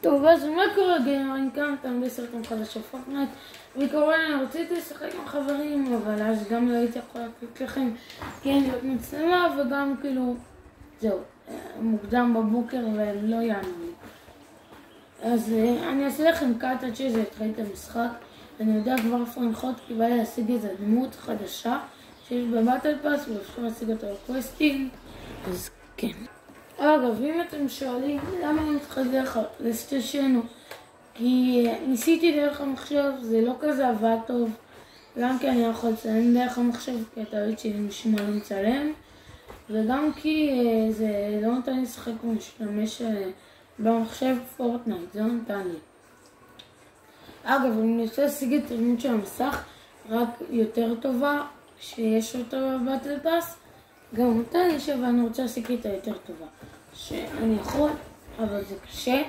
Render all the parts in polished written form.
טוב, אז מה קורה גיימרים כאן? אתם בסרטון חדש של פורטנייט. וכמובן אני רציתי לשחק עם חברים, אבל אז גם לא הייתי יכול להקליט לכם כי אין לי מצלמה, וגם כאילו זהו, מוקדם בבוקר ולא יענו לי. אז אני אעשה לכם קאט עד שזה יתחיל את המשחק. אני יודע כבר איפה לנחות, כי בא לי להשיג איזו דמות חדשה שיש בבטל פאס ואפשר להשיג אותו בקווסטים, אז כן. אגב, אם אתם שואלים למה אני מתחזר לסטיישנו, כי ניסיתי דרך המחשב, זה לא כזה עבד טוב, גם כי אני יכול לצלם דרך המחשב, כי הטלפון שלי משמע לא מצלם, וגם כי זה לא נותן לי לשחק ומשתמש במחשב פורטנייט, זה לא נתן לי. אגב, אני רוצה להשיג את הדמות של המסך, רק יותר טובה, שיש אותה בבטל פאס, גם אותה יש, אבל אני רוצה להשיג איתה יותר טובה. שאני יכול, אבל זה קשה,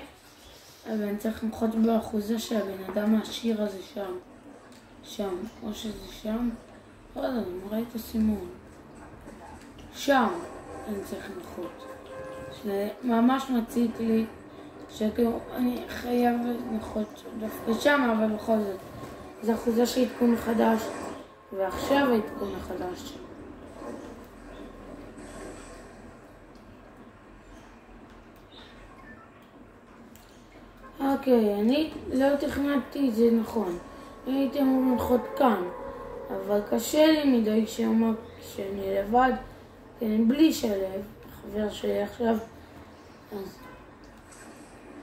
אבל אני צריך למחות באחוזה של הבן אדם העשיר הזה שם, או שזה שם, לא יודע, אני מראה את הסימון. שם אני צריך למחות. שממש מציק לי, שכאילו אני חייב למחות דווקא שם, אבל בכל זאת. זה אחוזה של עדכון חדש, ועכשיו העדכון החדש. אוקיי, אני לא תכננתי, זה נכון. הייתי אמור לנחות כאן, אבל קשה לי מדי כשאני לבד, כי אני בלי שלב, חבר שלי עכשיו, אז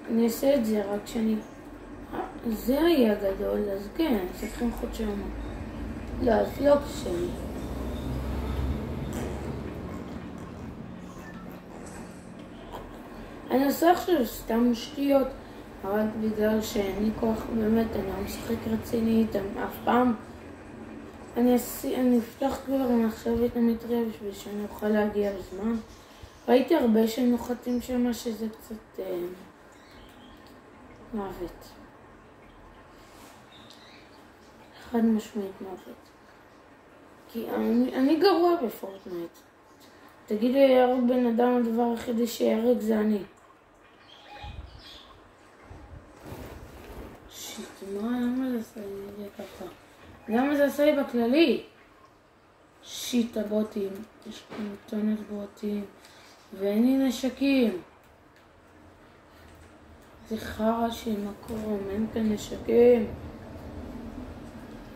אני אעשה את זה רק כשאני... זה יהיה גדול, אז כן, אני צריך לנחות שם. לא, אז לא קשה לי. אני עושה עכשיו סתם שטויות, רק בגלל שאין לי כוח, באמת, אני לא משחק רציני איתם אף פעם. אני אפתח כבר מחשב את המטריה בשביל שאני אוכל להגיע בזמן. ראיתי הרבה שנוחתים שם שזה קצת מוות. חד משמעית מוות. כי אני גרוע בפורטנייט. תגידו, יהרג בן אדם, הדבר היחידי שיהרג זה אני. למה זה עשה לי ככה? למה זה עשה לי בכללי? שיט, הבוטים. יש כאן טונות בוטים. ואין לי נשקים. זה חרא של מקום, אין כאן נשקים.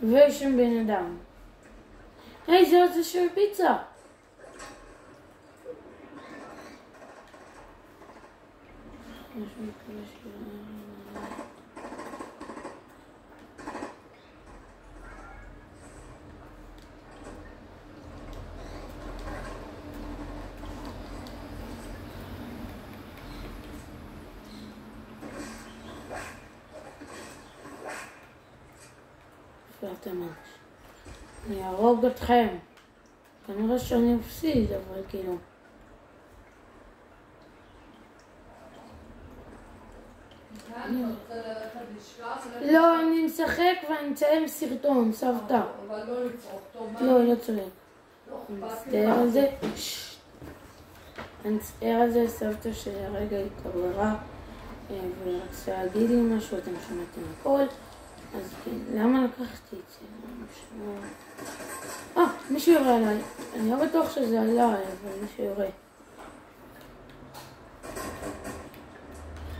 ויש שם בן אדם. היי, זה עוד זה של פיצה. אני ארוג אתכם. כנראה שאני אפסיד, אבל כאילו... לא, אני משחק ואני מצלם סרטון, סבתא. אבל לא לצעוק, טוב. לא, לא צודק. אני מצטער על זה. אני מצטער על זה, סבתא שהרגע התעוררה ורצה להגיד לי משהו, אתם שמעתם הכל. אז כן, למה לקחתי את זה? מישהו יורה עליי. אני לא בטוח שזה עליי, אבל מישהו יורה.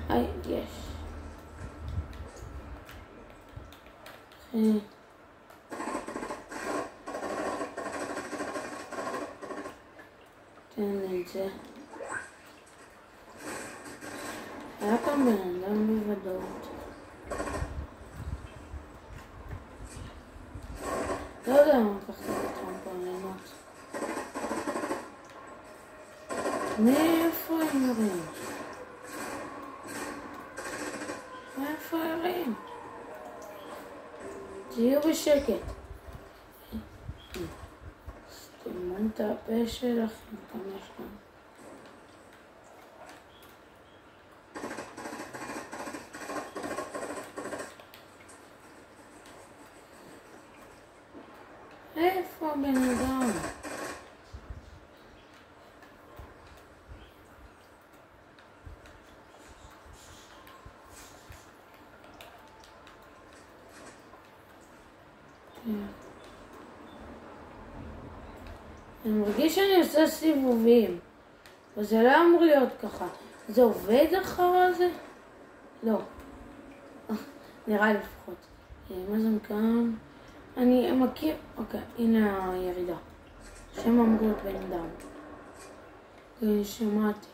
היי, יש. תן לי את זה. היה כאן בן אדם בוודאות. לא יודע מה לקחתי את הטרמפולינות. מאיפה הם יורים? מאיפה יורים? תהיו בשקט. סתימו את הפה שלכם כמה שכם. איפה הבן אדם? אני מרגיש שאני עושה סיבובים, וזה לא אמור להיות ככה. זה עובד אחר זה? לא. נראה לי לפחות. מה זה מכאן? אני מכיר... אוקיי, הנה הירידה. שם אמור להיות בן אדם. שמעתי.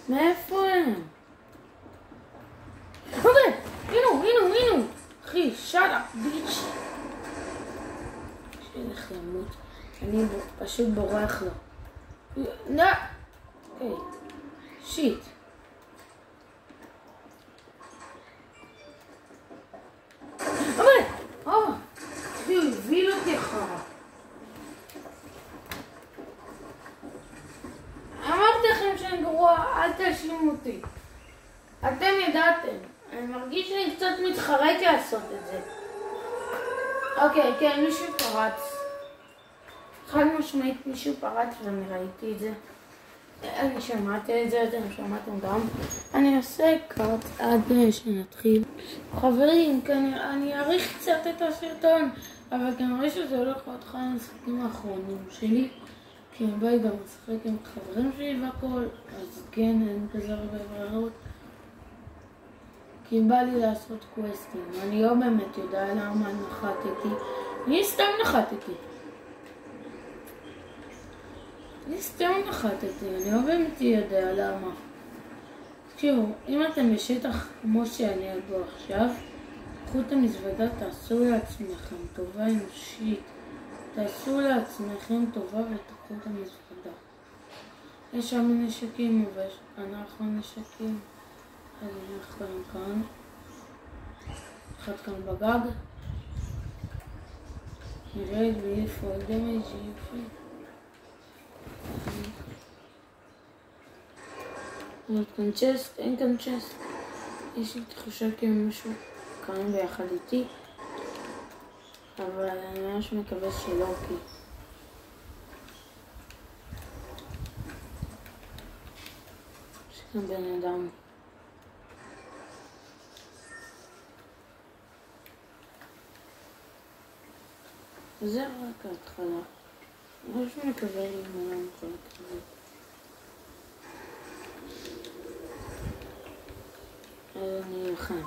מאיפה הם? אוקיי, הנה. אחי, shut up, bitch. שילך למות. אני פשוט בורח לו. לא. אוקיי. שיט. אוקיי. הוא הוביל אותי אחריו. אמרתי לכם שאני גרוע, אל תאשימו אותי. אתם ידעתם. אני מרגיש שאני קצת מתחרט לעשות את זה. אוקיי, כן, מישהו פרץ. חד משמעית מישהו פרץ ואני ראיתי את זה. אני שמעתי את זה, אתם שמעתם גם. אני אעשה קאט עד שנתחיל. חברים, אני אעריך קצת את הסרטון, אבל כנראה שזה הולך להיות אחד המשחקים האחרונים שלי. כי אני בא גם לשחק עם חברים שלי והכל, אז כן, אין כזה הרבה ברירות. כי בא לי לעשות קווסטים, אני לא באמת יודע למה נחתתי. אני סתם נחתתי. אני לא באמת יודע למה. תקשיבו, אם אתם בשטח כמו שאני בו עכשיו, קחו את המזוודה, תעשו לעצמכם טובה אנושית. תעשו לעצמכם טובה ותקחו את המזוודה. יש שם נשקים, אנחנו נשקים. אז אני הולך כאן. אחד כאן בגג. נראה לי פול דמייג' יופי. עוד כאן צ'סט, אין כאן צ'סט. יש לי תחושה כאילו משהו כאן ביחד איתי. אבל אני ממש מקווה שלא, כי... יש כאן בן אדם. זה רק ההתחלה. אני ממש מקווה להימנע מכל הכזה. אז אני אלחם.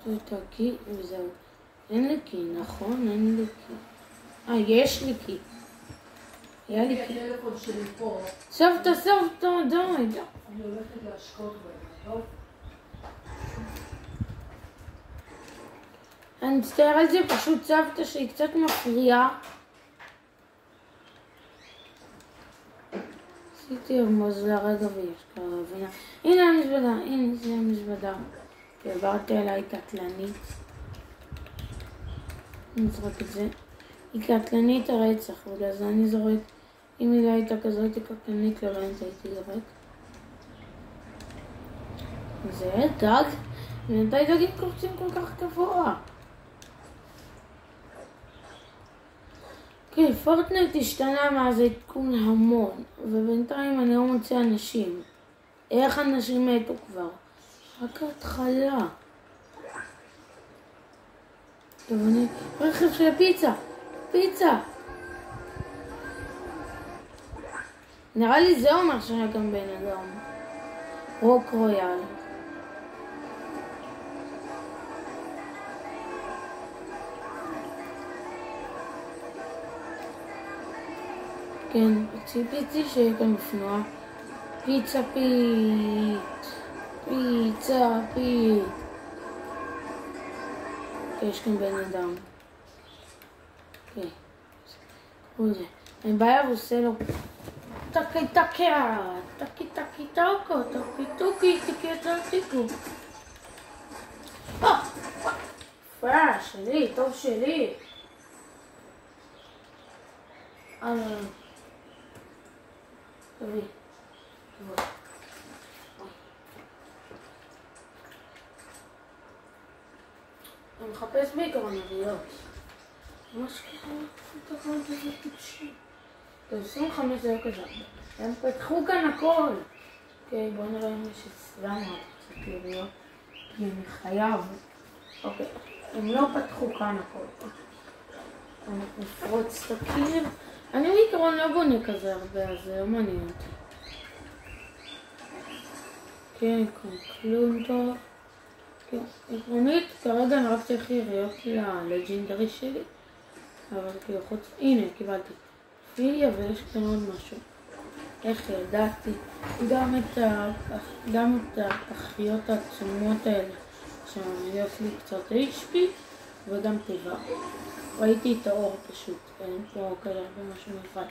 זה קי וזהו. אין לי קי, נכון? אין לי קי. יש לי קי. היה לי קי. הטלפון שלי פה. סבתא, די. אני הולכת להשקות בהם, טוב? אני מצטער על זה, פשוט סבתא שהיא קצת מפריעה. עשיתי רמוז לרגע ויש כרבינה. הנה המזוודה, הנה זה המזוודה. העברתי אליי קטלנית. אני אזרוק את זה. היא קטלנית הרצח, בגלל זה אני זורק. אם היא לא הייתה כזאת קטלנית, לא הייתי זורק. זה דג? ומתי דגים קורצים כל כך גבוה? כן, פורטנייט השתנה מאז העדכון המון, ובינתיים אני לא מוצא אנשים. איך אנשים מתו כבר? רק ההתחלה. טוב, אני... רכב של פיצה! נראה לי זה אומר שהיה גם בן אדם. רוק רויאל. כן, ציפיתי שיהיה כאן אופנוע. פיצה. יש כאן בן אדם. אוקיי. קחו את זה. אני באה ועושה לו טקי טוקו. יפה, שלי, טוב שלי. תביא. אני מחפש בעיקרון אריות. ממש ככה, תקרון כזה טיפשי. טוב, 25 זה לא כזה. הם פתחו כאן הכל. אוקיי, בואו נראה אם יש אצלנו קצת אריות. כי אני חייב. אוקיי, הם לא פתחו כאן הכל. אנחנו נפרוץ את הקיר. אני בעיקרון לא בונה כזה הרבה, אז זה לא מעניין אותי. כן, כלום טוב. עקרונית, כרגע אני רק צריך יריות ללג'ינדרי שלי, אבל כאילו חוץ, הנה, קיבלתי פיליה ויש כאן עוד משהו. איך ידעתי, גם את הפחיות העצומות האלה, שמביאות לי קצת HP וגם טבע. ראיתי את האור פשוט, אין פה כאלה הרבה משהו מיוחד.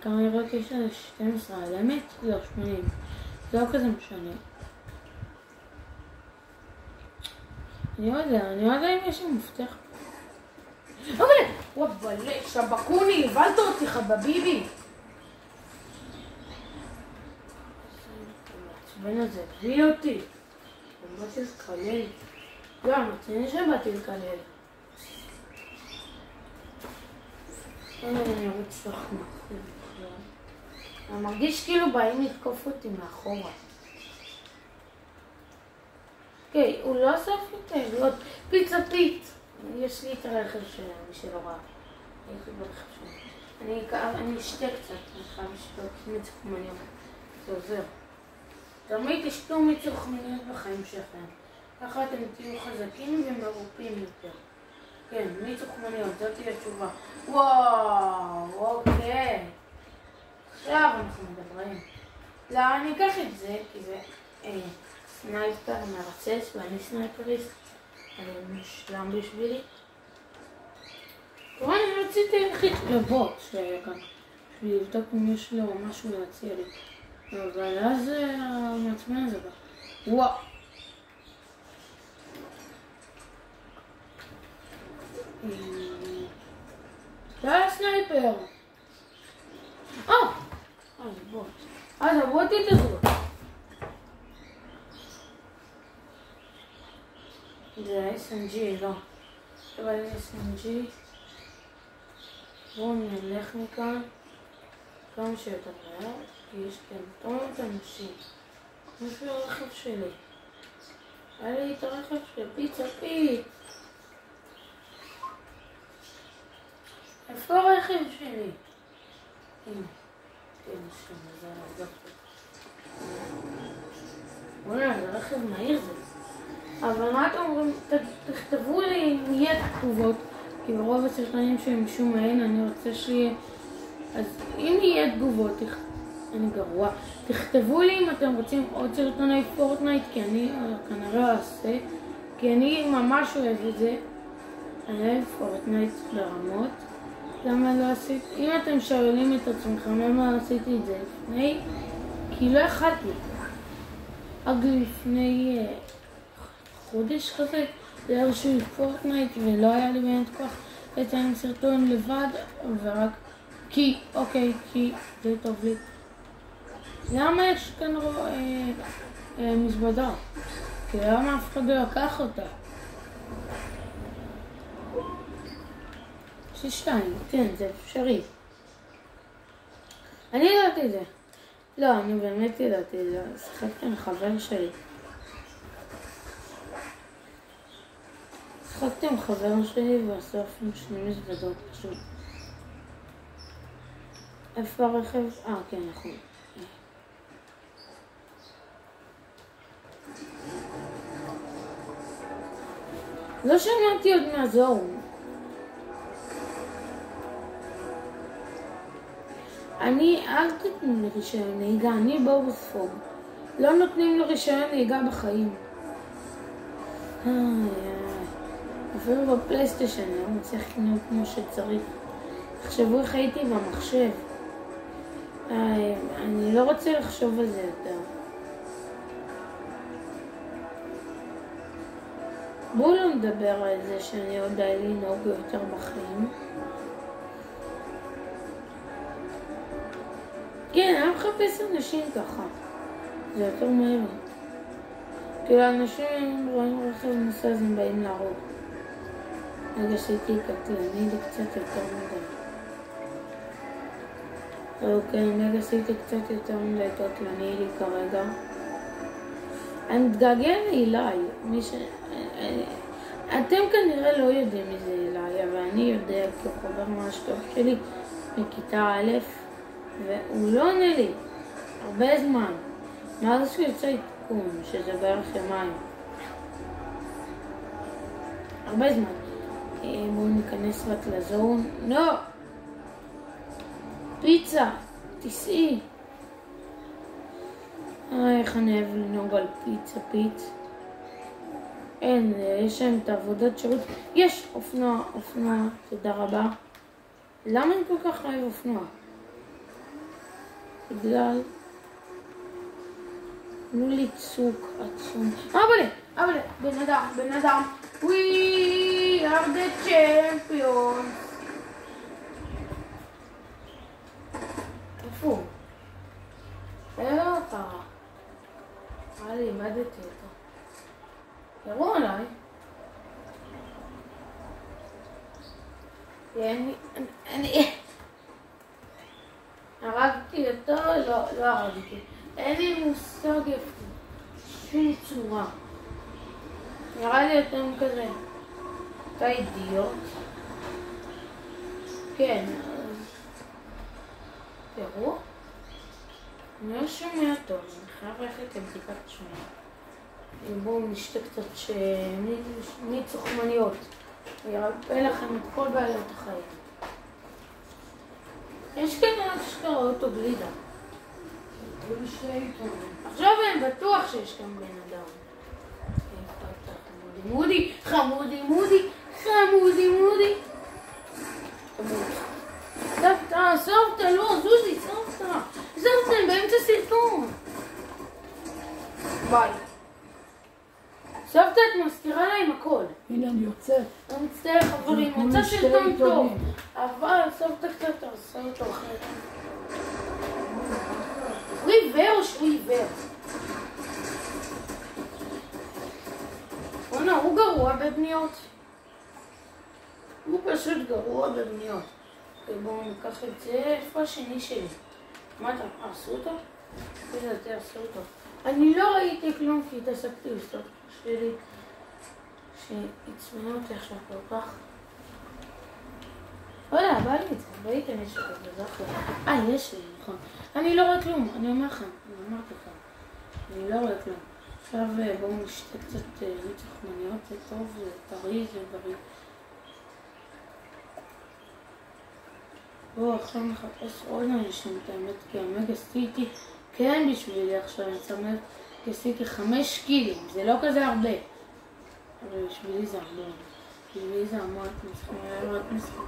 כמה יריות יש על 12 על אמת? לא, 80. זה לא כזה משנה. אני לא יודע אם יש שם מפתח. אבל, וואבלה, שבקוני, הבלת אותי חבביבי. העצבן הזה, הביא אותי. ממש לקלל. לא, מצייני שבאתי לקלל. אני ארוץ לך מאחור. אני מרגיש כאילו באים לתקוף אותי מאחורה. אוקיי, הוא לא אסף לי את העלויות. פיצה פיט. יש לי את הרכב שלהם, מי שלא ראה. יש לי ברכב שלהם. אני אשתה קצת, אני חייב לשתות מיץ חומניות. זה עוזר. תמיד תשתו מיץ חומניות בחיים שלכם. ככה אתם תהיו חזקים ומרופאים יותר. כן, מיץ חומניות, זאת תהיה התשובה. וואו, אוקיי. עכשיו אנחנו מדברים. לא, אני אקח את זה, כי זה סנייפר מרצס ואני סנייפריסט. אני מושלם בשבילי. כמובן אני רציתי להכית לבוט שהיה כאן. בשביל לבדוק אם יש לו משהו להציע לי. אבל אז המעצבן הזה בא. וואו. זה היה סנייפר. זה בוט. זה בוטית הזאת. זה SNG, לא. אבל SNG. בואו נלך מכאן. כמה שיותר מהר. כי יש כאן טונות אנשים. יש לי הרכב שלי. היה לי את הרכב של פיצה פיט. איפה הרכב שלי? הנה. וואלה, זה רכב מהיר זה. אבל מה אתם אומרים? תכתבו לי אם יהיה תגובות, כי ברוב הסרטונים שהם משום מהן אני רוצה שיהיה. אז אם יהיה תגובות, אני גרוע. תכתבו לי אם אתם רוצים עוד סרטוני פורטנייט, כי אני כנראה אעשה, כי אני ממש אוהב את זה. אני אוהב פורטנייט ברמות. למה לא עשיתי? אם אתם שואלים את עצמכם למה עשיתי את זה לפני, כי לא יכלתי. רק לפני חודש כזה, זה היה רשוי פורטנייט ולא היה לי באמת כוח לציין סרטון לבד, ורק כי זה טוב לי. למה יש כאן מזוודה? כי למה אף אחד לא לקח אותה? שתיים, כן, זה אפשרי. אני ידעתי את זה. לא, אני באמת ידעתי את זה. שיחקתי עם חבר שלי. שיחקתי עם חבר שלי ואספנו שני מזוודות פשוט. איפה הרכב? כן, נכון. לא שמעתי עוד מהזום. אל תתנו לי רישיון נהיגה, אני בורספוג. לא נותנים לו רישיון נהיגה בחיים. אפילו בפלייסטיישן, אני לא מצליח לקנות כמו שצריך. תחשבו איך הייתי במחשב. אני לא רוצה לחשוב על זה יותר. בואו לא נדבר על זה שאני יודע לנהוג יותר בחיים. כן, אני מחפש אנשים ככה. זה יותר מהר. כאילו אנשים רואים רכב נוסע אז הם באים להרוג. רגע שהייתי קטלני לי קצת יותר מדי. אוקיי, רגע שהייתי קצת יותר מדי קטלני לי כרגע. אני מתגעגע לאילי. אתם כנראה לא יודעים מי זה אילי, אבל אני יודע כי הוא חבר ממש טוב שלי מכיתה א', והוא לא עונה לי הרבה זמן. מאז שהוא יוצא עדכון, שזה בערך יומיים. הרבה זמן. בואו ניכנס רק לזון. לא! פיצה! תסעי! איך אני אוהב לנהוג על פיץ. אין, יש להם את העבודת שירות. יש! אופנוע, תודה רבה. למה אני כל כך אוהב אופנוע? בגלל... תנו לי צוק עצום. אבל, בן אדם. We are the champions. איפה הוא? לא קרה. לי, איבדתי אותו. יראו עליי. אני... הרגתי אותו? לא הרגתי. אין לי מושג איפה. שום צורה. נראה לי אתם כזה. אתה אידיוט. כן, אז... תראו. אני לא שומע טוב, אני חייב ללכת לבדיקת שומע. בואו נשתה קצת מיץ סוכמניות. וירפא לכם את כל בעיות החיים. יש כנראה שקרה אותו גלידה. עכשיו אני בטוח שיש כאן בן אדם. חמודי. סבתא, לא, זוזי, סבתא, הם באמצע סרטון. ביי. סבתא, את מזכירה להם הכל. הנה, אני יוצא. אני מצטער, חברים, מצא סרטון טוב. אבל סבתא קצת תעשה אותו אחרת. הוא עיוור או שהוא עיוור? הוא גרוע בבניות. הוא פשוט גרוע בבניות. בואו ניקח את זה, איפה השני שלי? מה אתה, עשו אותו? איזה זה, עשו אותו. אני לא ראיתי כלום כי התעסקתי בסטות שלי שהצמנו אותי עכשיו כל כך. וואלה, בא לי את זה, ראיתם יש אותו, זה אחלה. יש לי, נכון. אני לא רואה כלום, אני אומר לכם, אני אמרתי לכם. אני לא רואה כלום. עכשיו בואו נשתה קצת מיץ סוכמניות, זה טוב, זה טרי, זה בריא. בואו עכשיו נחפש עוד אנשים את האמת, כי המגה עשיתי כן בשבילי עכשיו, אני שם לב, כי עשיתי 5 קילים, זה לא כזה הרבה. אבל בשבילי זה הרבה. בשבילי זה המון, אתם צריכים לראות משחק.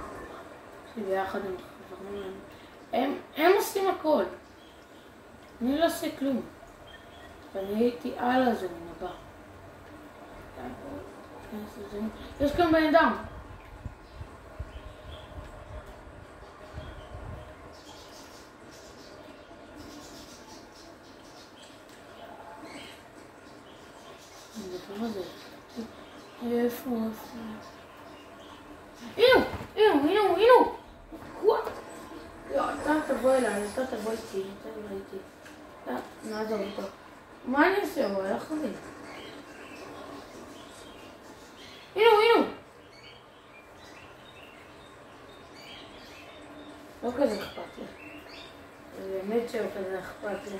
שביחד הם חברים להם. הם עושים הכל. אני לא עושה כלום. ואני הייתי על הזון הבא. יש כאן בן אדם. איפה? הנה! אתה תבוא אליי, אתה תבוא איתי, נעזור אותו. מה אני עושה? הוא הלך לי. הנה! לא כזה אכפת לי. זה באמת שלא כזה אכפת לי.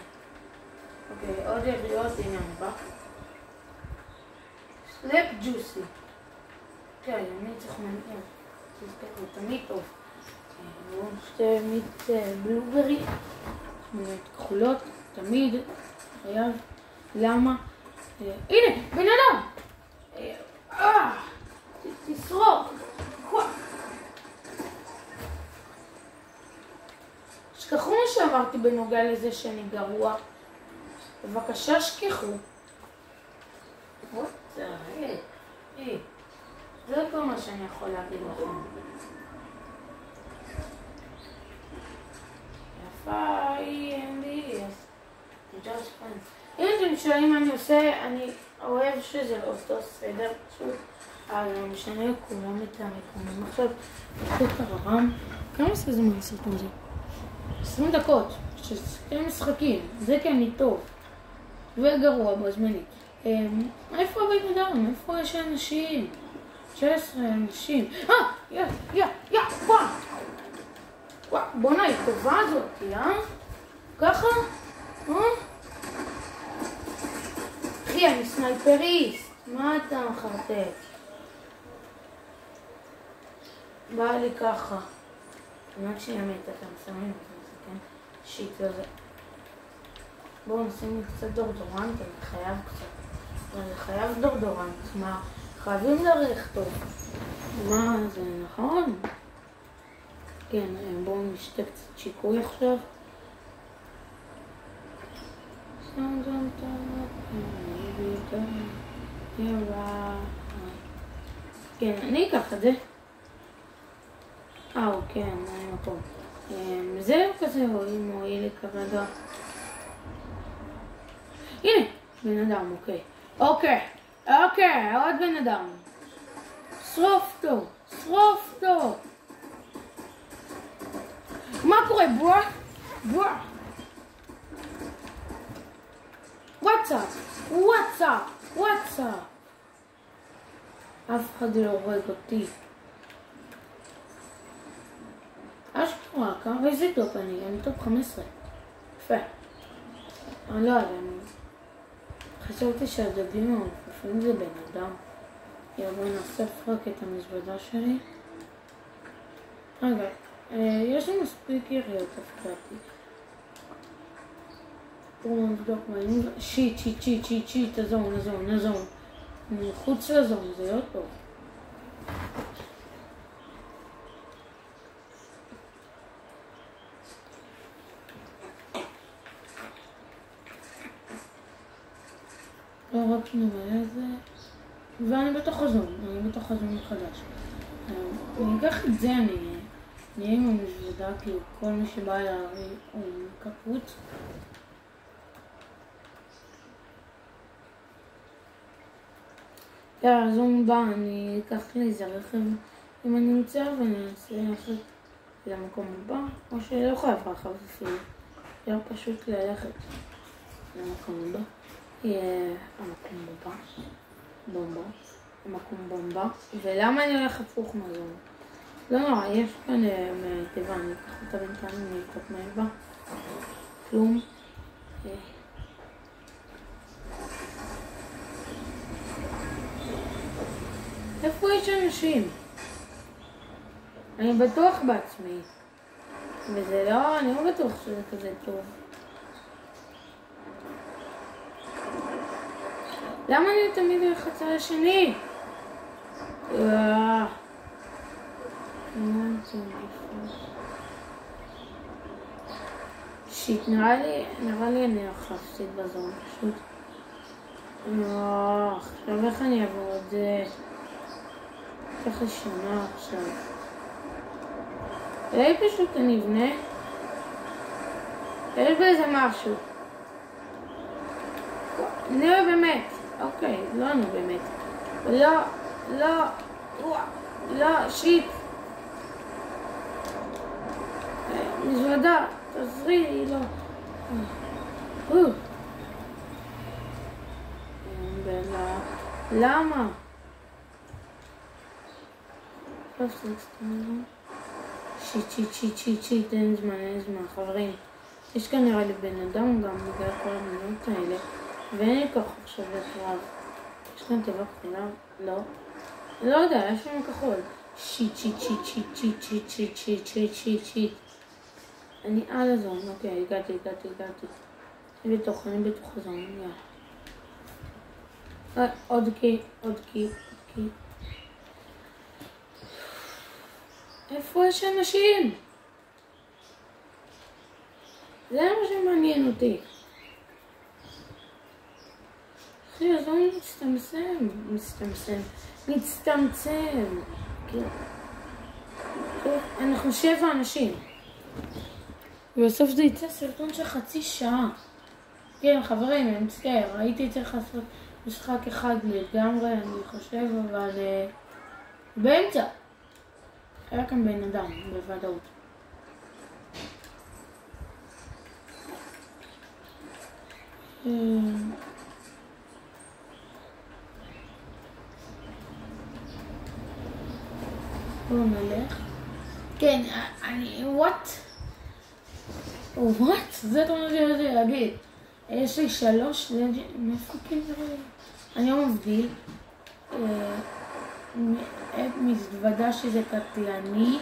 אוקיי, עוד יריעות, הנה אני בא. סלאפ ג'וסי. כן, אני צריך מנהל. תזכרו, תמיד טוב. שתי מיץ בלוברי. תמונות כחולות, תמיד. חייב. למה? הנה, בן אדם! תשרוק. שכחו מה שאמרתי בנוגע לזה שאני גרוע. בבקשה שכחו. זה כל מה שאני יכול להגיד לכם. יפה, אם אתם שואלים מה אני עושה, אני אוהב שזה לא אותו סדר, פשוט, אבל לא משנה, כולם את המקומם. עכשיו, תקחו את הרם. כמה עושה זמן הסרטון הזה? 20 דקות, שני משחקים, זה כי אני טוב. וגרוע בזמנית. איפה הבית אדם? איפה יש אנשים? 16 אנשים. וואו, בונה, היא טובה הזאת, ככה? אחי, אני סנייפריסט. מה אתה מחרטט? בא לי ככה. רק שהיא אמת, אתם שמים את זה, כן? שיט וזה. בואו נשים לי קצת דורדורנט, אני חייב קצת. אני חייב דורדורנט, מה? חייבים לריח טוב. מה זה, נכון? כן, בואו נשתה קצת שיקוי עכשיו. כן, אני אקח את זה. כן, אני מקום. זהו כזה, מועיל לי כרגע. הנה, בן אדם, אוקיי, עוד בן אדם. שרוף אותו. מה קורה, בוא? וואטסאפ? אף אחד לא הורג אותי. אשכרה, איזה טופ אני טופ 15. יפה. אני לא יודע, חשבתי שהדגים המפופים זה בן אדם. בואו נאסף רק את המזוודה שלי. רגע, יש לי מספיק יריות הפקעתי. בואו נבדוק מה, שיט, הזון. מחוץ לזון, זה לא טוב. לא רק נמלא את זה. ואני בתוך הזון, מחדש. אני אקח את זה, אני אהיה עם המזוודה, כי כל מי שבא אליי הוא קפוץ. הזון בא, אני אקח לי איזה רכב אם אני נמצא ואני אעשה ללכת למקום הבא, או שלא חייב רכב אפילו. זה פשוט ללכת למקום הבא. המקום בומבה. ולמה אני הולך הפוך מהזון? לא נורא, יש כאן טבע, אני אקח אותה בינתיים, אני אקח מהלבה. כלום. איפה יש אנשים? אני בטוח בעצמי. וזה לא, אני לא בטוח שזה כזה טוב. למה אני תמיד הולך לצד השני? שיט, נראה לי אני הולך להפסיד בזון, פשוט. עכשיו איך אני אעבור את זה? ככה שונה עכשיו. אולי פשוט אני אבנה. יש בזה משהו. נראה באמת. אוקיי, לא נו באמת. לא, שיט. מזוודה, תעזרי, לא. למה? שיט, אין זמן, חברים. יש כאן נראה לי בן אדם גם בגלל כל המדינות האלה. ואין לי כוח עכשיו לקרב. יש כאן טבע קטנה? לא יודע, יש לנו כחול. שיט. אני על הזון, אוקיי, הגעתי. אני בתוך הזון, יאללה. עוד קי. איפה יש אנשים? זה מה שמעניין אותי. תראי, זה מצטמצם. אנחנו 7 אנשים. ובסוף זה יצא סרטון של חצי שעה. כן, חברים, אני מצטער, הייתי צריך לעשות משחק אחד לגמרי, אני חושב, אבל באמצע. היה כאן בן אדם, בוודאות. בואו נלך. כן, what? זה אתה אומר לי להגיד. יש לי 3, מאיפה כאילו? אני לא מבדיל. מזוודה שזה קטלני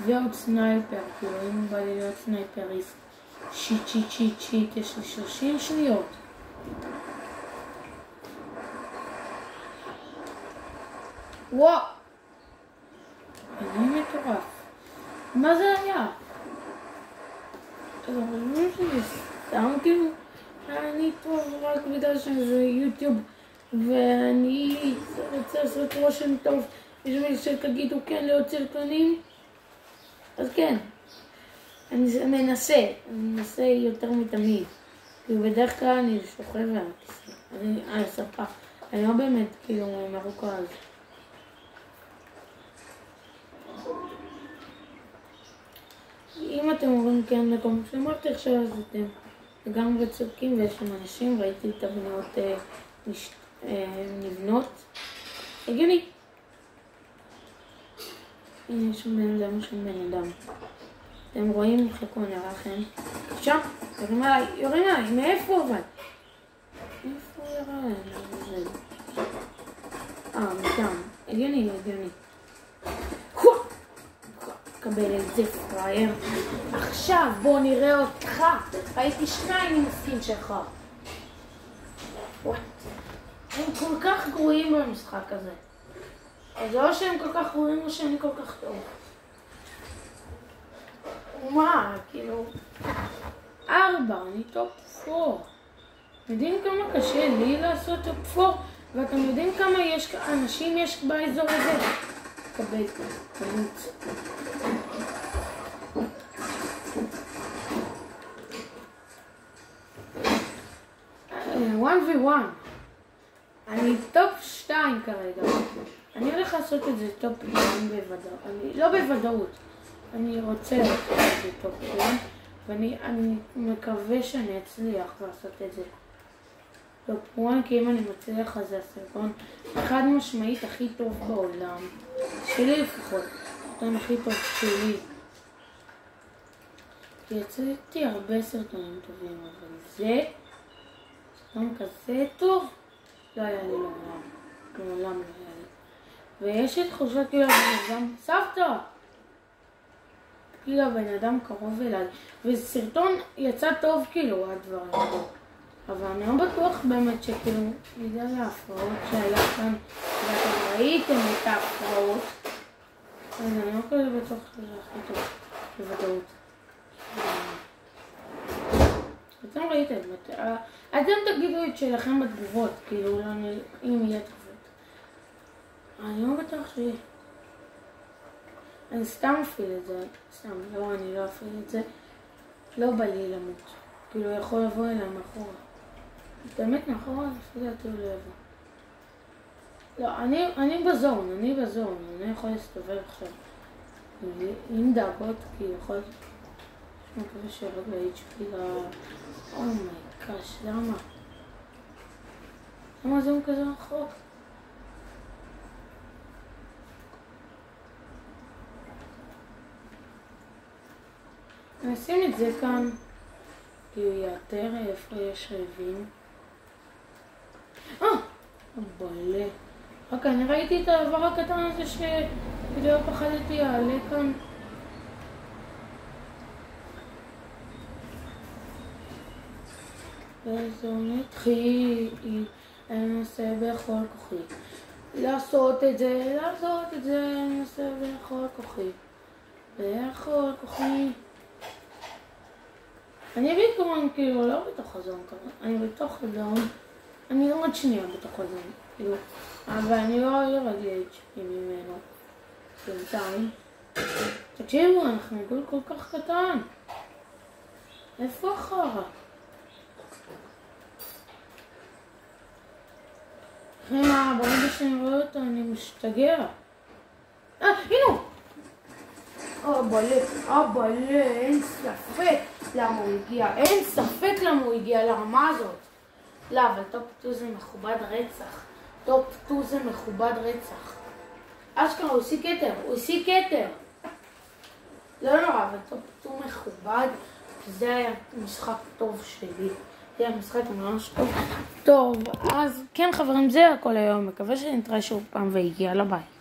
ועוד סנייפר, כאילו אם בא לי להיות סנייפריסט. שיט, יש לי 30 שניות. וואו! אני מטורף. מה זה היה? אז אני חושבים שזה סתם כאילו אני טוב רק בגלל שזה יוטיוב ואני רוצה לעשות רושם טוב בשביל שתגידו כן לעוד סרטונים. אז כן, אני מנסה יותר מתמיד. כי בדרך כלל אני שוכב על הכיסא, אני על הספה, אני לא באמת כאילו מרוכז. אם אתם אומרים כן מקום שאמרתי עכשיו, אז אתם לגמרי צודקים ויש שם אנשים, ראיתי את הבנות נבנות. הגיוני. הנה יש שם בן אדם. אתם רואים? חכו נראה לכם. שם, יורים עליי, מאיפה אבל? איפה ירה עליי? משם. הגיוני. קבל את זה פרייר. עכשיו בוא נראה אותך. הייתי 2 עם הסקין שלך. הם כל כך גרועים במשחק הזה. אז או שהם כל כך גרועים או שאני כל כך טוב. מה, כאילו 4, אני טופ 4. יודעים כמה קשה לי לעשות טופ 4? ואתם יודעים כמה אנשים יש באזור הזה? קבל כמות. 1v1. אני טופ 2 כרגע. אני הולך לעשות את זה טופ 1 בוודאות. לא בוודאות. אני רוצה לעשות את זה טופ 1 ואני מקווה שאני אצליח לעשות את זה טופ 1, כי אם אני מצליח אז זה הסרטון חד משמעית הכי טוב בעולם. שלי לפחות. הסרטון הכי טוב שלי. כי יצאתי הרבה סרטונים טובים, אבל זה סרטון כזה טוב לא היה לי לעולם לא היה לי. ויש לי תחושה כאילו הבן אדם סבתא, כאילו הבן אדם קרוב אליי, וסרטון יצא טוב כאילו הדברים פה, אבל אני לא בטוח באמת שכאילו בגלל ההפרעות שהיה כאן ואתם ראיתם את ההפרעות, אז אני לא כזה בטוח שזה הכי טוב בוודאות. אתם ראיתם, אתם תגידו את שלכם בתגובות, כאילו אם יהיה תגובות. אני לא בטוח שיהיה. אני סתם אפעיל את זה, אני לא אפעיל את זה. לא בא לי למות, כאילו יכול לבוא אליי מאחורה. באמת מאחורה, לפי דעתי הוא לא יבוא. לא, אני בזון, אני יכול להסתובב עכשיו. עם דאגות, כי יכול... אני מקווה שירד ב-HP אומייגאש, למה? למה זה כזה רחוק? נשים את זה כאן, כי הוא יאתר איפה יש רעבים. בולה. רק אני ראיתי את הדבר הקטן הזה שכאילו פחדתי יעלה כאן. וזו נתחיל, אני אנסה בכל כוחי. לעשות את זה, אני אנסה בכל כוחי. בכל כוחי. אני בעיקרון כאילו לא בתוך חזון כזה, אני בתוך חזון אני עוד שנייה בתוך הזה, כאילו, אבל אני לא יורד ל-HP ממנו. בינתיים. תקשיבו, אנחנו גול כל כך קטן. איפה החרא? מה, ברגע שאני רואה אותו אני משתגע. הנה הוא! אבאלה, אין ספק למה הוא הגיע. אין ספק למה הוא הגיע לרמה הזאת. לא, אבל טופ 2 זה מכובד רצח. טופ 2 זה מכובד רצח. אשכרה, הוא עושה כתר, לא נורא, אבל טופ 2 מכובד. זה היה משחק טוב שלי. זה היה משחק ממש טוב. טוב, אז כן חברים, זה הכל היום. מקווה שנתראה שוב פעם ויגיע לבית.